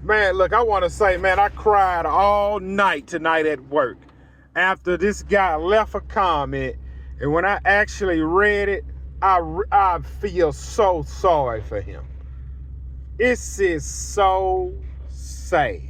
Man, look, I want to say, man, I cried all night tonight at work after this guy left a comment. And when I actually read it, I feel so sorry for him. This is so sad.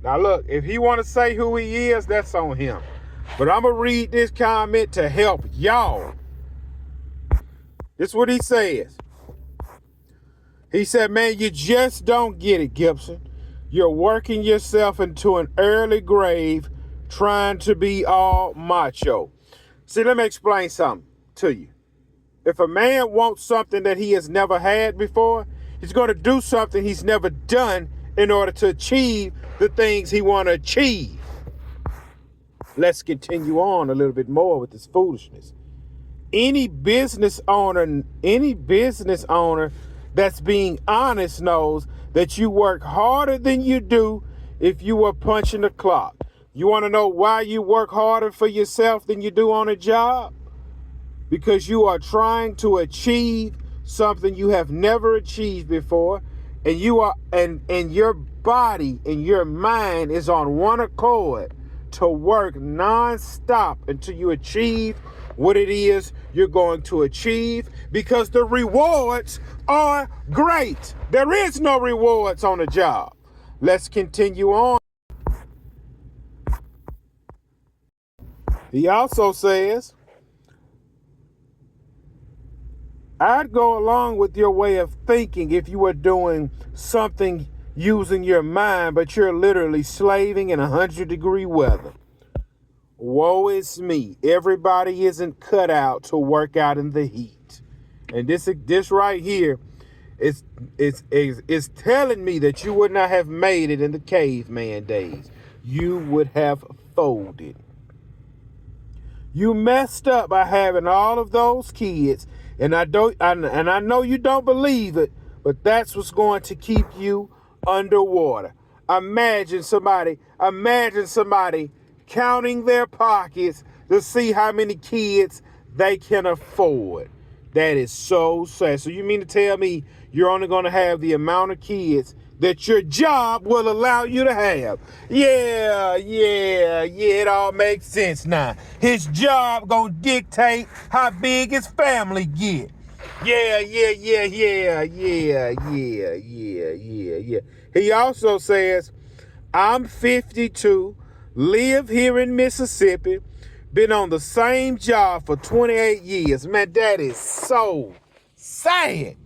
Now, look, if he want to say who he is, that's on him. But I'm going to read this comment to help y'all. This is what he says. He said, man, you just don't get it, Gibson. You're working yourself into an early grave trying to be all macho. See, let me explain something to you. If a man wants something that he has never had before, he's going to do something he's never done in order to achieve the things he want to achieve. Let's continue on a little bit more with this foolishness. Any business owner that's being honest knows that you work harder than you do if you were punching the clock. You want to know why you work harder for yourself than you do on a job? Because you are trying to achieve something you have never achieved before, and you are and your body and your mind is on one accord to work non-stop until you achieve what it is you're going to achieve, because the rewards are great. There is no rewards on a job. Let's continue on. He also says, I'd go along with your way of thinking if you were doing something using your mind, but you're literally slaving in 100-degree weather. Woe is me. Everybody isn't cut out to work out in the heat. And this right here is telling me that you would not have made it in the caveman days. You would have folded. You messed up by having all of those kids, and I know you don't believe it, but that's what's going to keep you underwater. Imagine somebody counting their pockets to see how many kids they can afford. That is so sad. So you mean to tell me you're only going to have the amount of kids that your job will allow you to have? Yeah, it all makes sense now. His job gonna dictate how big his family get. Yeah. He also says, I'm 52, live here in Mississippi, been on the same job for 28 years. Man, that is so sad.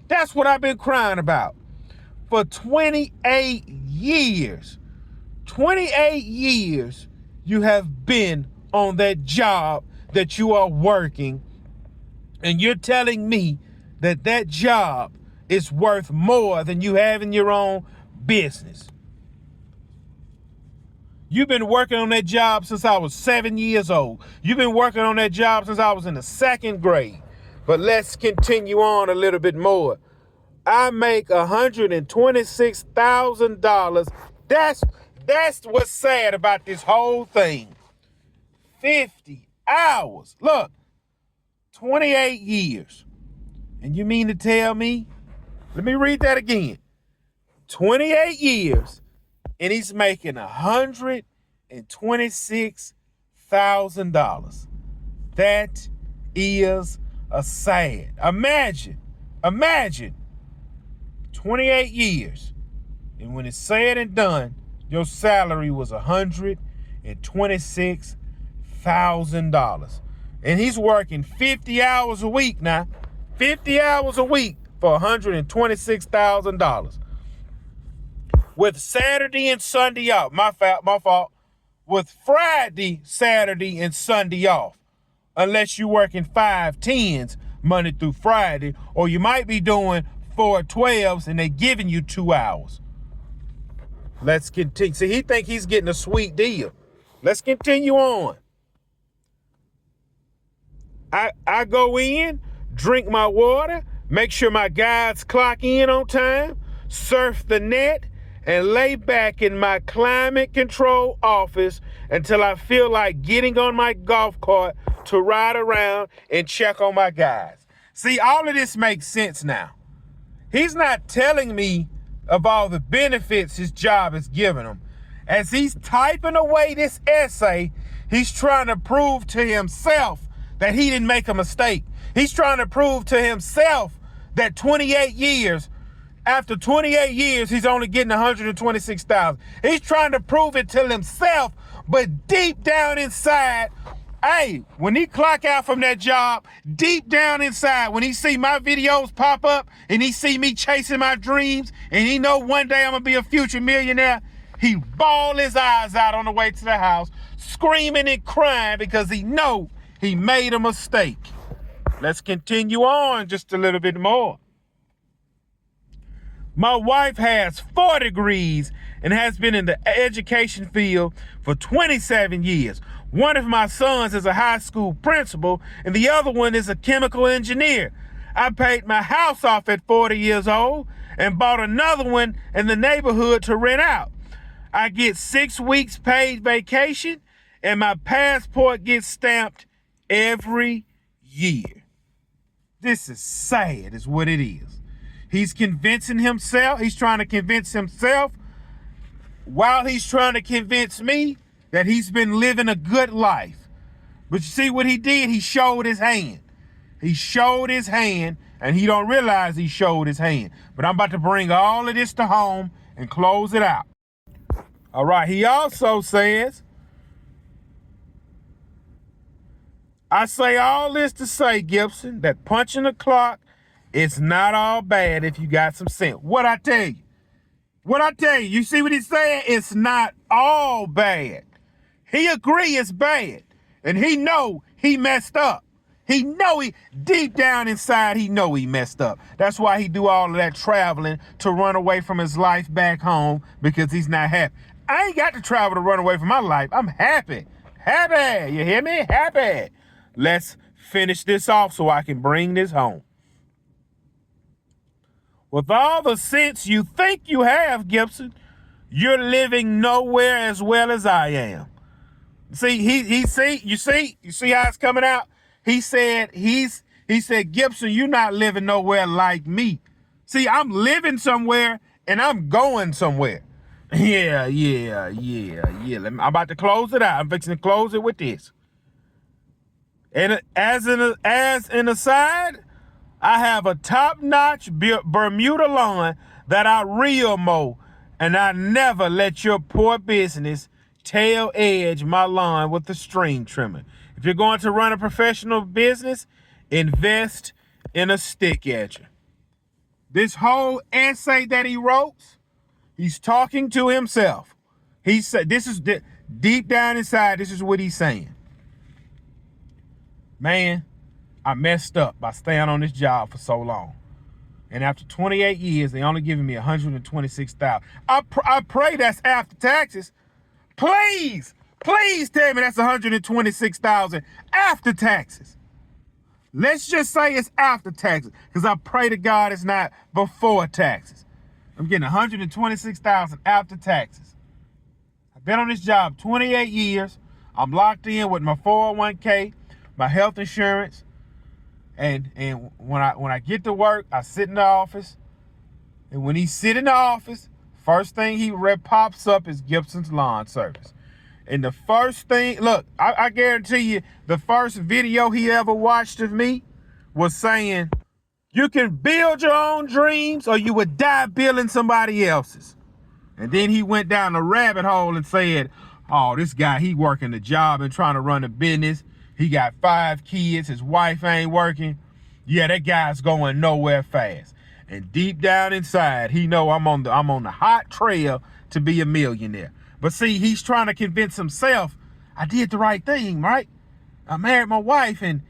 That's what I've been crying about. For 28 years. 28 years you have been on that job that you are working, and you're telling me that that job is worth more than you have in your own business. You've been working on that job since I was 7 years old. You've been working on that job since I was in the 2nd grade. But let's continue on a little bit more. I make $126,000. That's what's sad about this whole thing. 50 hours. Look, 28 years. And you mean to tell me, let me read that again. 28 years, and he's making $126,000. That is a sad. Imagine 28 years, and when it's said and done, your salary was $126,000. And he's working 50 hours a week now. 50 hours a week for $126,000. With Saturday and Sunday off. My fault. With Friday, Saturday, and Sunday off. Unless you're working 5/10s Monday through Friday, or you might be doing 4/12s and they're giving you 2 hours. Let's continue. See, he think he's getting a sweet deal. Let's continue on. I go in, drink my water, make sure my guys clock in on time, surf the net, and lay back in my climate control office until I feel like getting on my golf cart to ride around and check on my guys. See, all of this makes sense now. He's not telling me of all the benefits his job has given him. As he's typing away this essay, he's trying to prove to himself that he didn't make a mistake. He's trying to prove to himself that 28 years, after 28 years, he's only getting $126,000. He's trying to prove it to himself, but deep down inside, hey, when he clock out from that job, deep down inside, when he see my videos pop up and he see me chasing my dreams and he know one day I'm gonna be a future millionaire, he bawl his eyes out on the way to the house, screaming and crying because he know he made a mistake. Let's continue on just a little bit more. My wife has 4 degrees and has been in the education field for 27 years. One of my sons is a high school principal and the other one is a chemical engineer. I paid my house off at 40 years old and bought another one in the neighborhood to rent out. I get 6 weeks paid vacation and my passport gets stamped every year. This is sad, is what it is. He's convincing himself, he's trying to convince himself while he's trying to convince me that he's been living a good life. But you see what he did? He showed his hand. He showed his hand and he don't realize he showed his hand. But I'm about to bring all of this to home and close it out. All right, he also says, I say all this to say, Gibson, that punching the clock is not all bad if you got some sense. What I tell you? What I tell you? You see what he's saying? It's not all bad. He agree it's bad. And he know he messed up. He know he, deep down inside, he know he messed up. That's why he do all of that traveling to run away from his life back home because he's not happy. I ain't got to travel to run away from my life. I'm happy. Happy. You hear me? Happy. Let's finish this off so I can bring this home. With all the sense you think you have, Gibson, you're living nowhere as well as I am. See, you see how it's coming out? He said, Gibson, you're not living nowhere like me. See, I'm living somewhere and I'm going somewhere. Yeah. I'm about to close it out. I'm fixing to close it with this. And as an aside, I have a top-notch Bermuda lawn that I real mow, and I never let your poor business tail edge my lawn with a string trimmer. If you're going to run a professional business, invest in a stick edger. This whole essay that he wrote, he's talking to himself. He said, this is deep down inside, this is what he's saying. Man, I messed up by staying on this job for so long. And after 28 years, they only giving me $126,000. I pray that's after taxes. Please tell me that's $126,000 after taxes. Let's just say it's after taxes, because I pray to God it's not before taxes. I'm getting $126,000 after taxes. I've been on this job 28 years. I'm locked in with my 401k, my health insurance, and when I get to work, I sit in the office, and when he sit in the office, first thing he pops up is Gibson's Lawn Service. And the first thing, look, I guarantee you, the first video he ever watched of me was saying, you can build your own dreams or you would die building somebody else's. And then he went down the rabbit hole and said, oh, this guy, he working a job and trying to run a business. He got 5 kids. His wife ain't working. Yeah, that guy's going nowhere fast. And deep down inside, he know I'm on the hot trail to be a millionaire. But see, he's trying to convince himself, I did the right thing, right? I married my wife and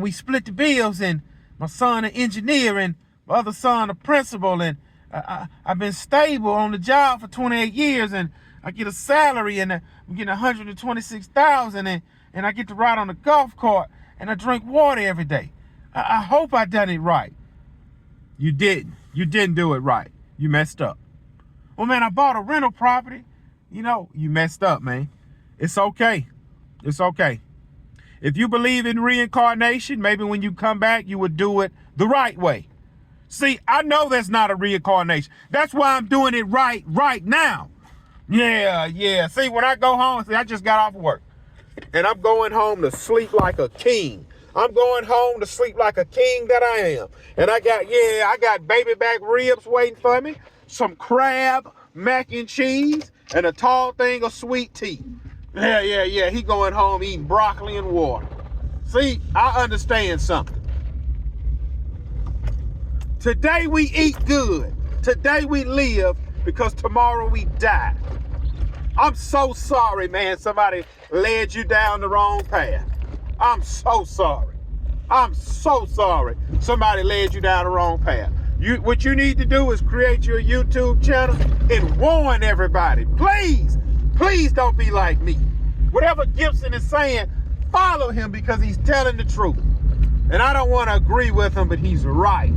we split the bills, and my son an engineer and my other son a principal, and I've been stable on the job for 28 years, and I get a salary, and I'm getting $126,000, and I get to ride on a golf cart, and I drink water every day. I hope I done it right. You didn't. You didn't do it right. You messed up. Well, man, I bought a rental property. You know, you messed up, man. It's okay. It's okay. If you believe in reincarnation, maybe when you come back, you would do it the right way. See, I know that's not a reincarnation. That's why I'm doing it right now. Yeah. See, when I go home, see, I just got off work. And I'm going home to sleep like a king. I'm going home to sleep like a king that I am. And I got baby back ribs waiting for me, some crab, mac and cheese, and a tall thing of sweet tea. Yeah. He going home eating broccoli and water. See, I understand something. Today we eat good. Today we live because tomorrow we die. I'm so sorry, man. Somebody led you down the wrong path. I'm so sorry. I'm so sorry somebody led you down the wrong path. What you need to do is create your YouTube channel and warn everybody. Please don't be like me. Whatever Gibson is saying, follow him because he's telling the truth. And I don't want to agree with him, but he's right.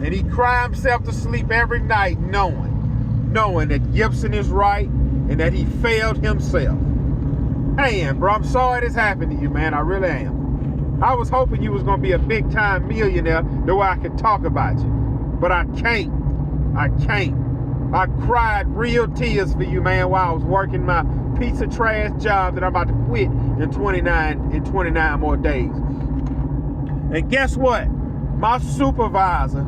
And he cry himself to sleep every night knowing that Gibson is right and that he failed himself. Man, bro, I'm sorry this happened to you, man. I really am. I was hoping you was going to be a big-time millionaire the way I could talk about you. But I can't. I cried real tears for you, man, while I was working my piece of trash job that I'm about to quit in 29 more days. And guess what? My supervisor,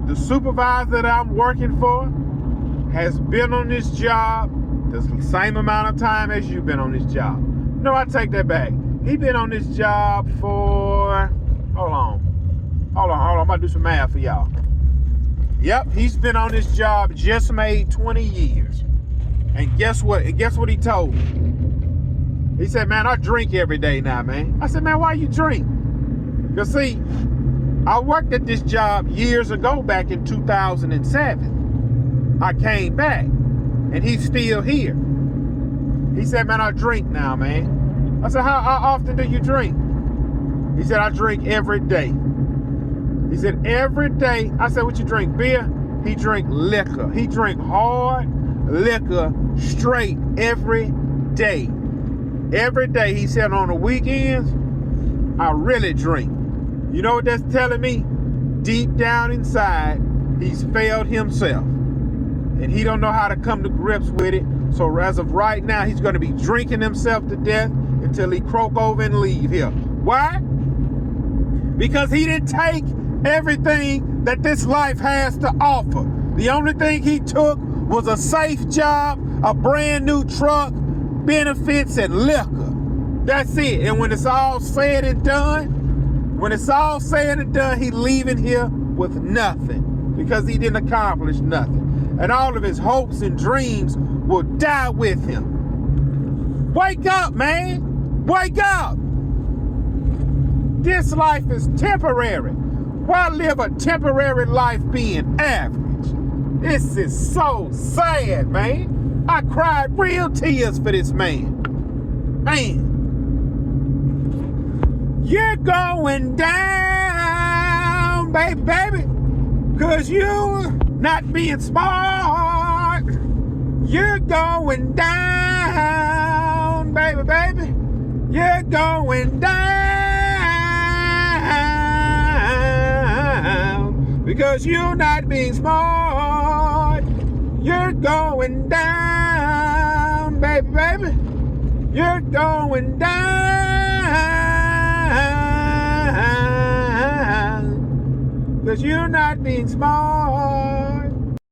the supervisor that I'm working for, has been on this job the same amount of time as you've been on this job. No, I take that back. He's been on this job for, hold on. I'm about to do some math for y'all. Yep, he's been on this job, just made 20 years. And guess what? He told me? He said, man, I drink every day now, man. I said, man, why you drink? Because see, I worked at this job years ago, back in 2007. I came back, and he's still here. He said, man, I drink now, man. I said, how often do you drink? He said, I drink every day. He said, every day. I said, what you drink, beer? He drink liquor. He drink hard liquor straight every day. Every day. He said, on the weekends, I really drink. You know what that's telling me? Deep down inside, he's failed himself. And he don't know how to come to grips with it. So as of right now, he's going to be drinking himself to death until he croak over and leave here. Why? Because he didn't take everything that this life has to offer. The only thing he took was a safe job, a brand new truck, benefits, and liquor. That's it. And when it's all said and done, he's leaving here with nothing because he didn't accomplish nothing. And all of his hopes and dreams will die with him. Wake up, man. Wake up. This life is temporary. Why live a temporary life being average? This is so sad, man. I cried real tears for this man. Man. You're going down, baby. Cause you not being smart. You're going down, baby. You're going down because you're not being smart. You're going down, baby. You're going down because you're not being smart.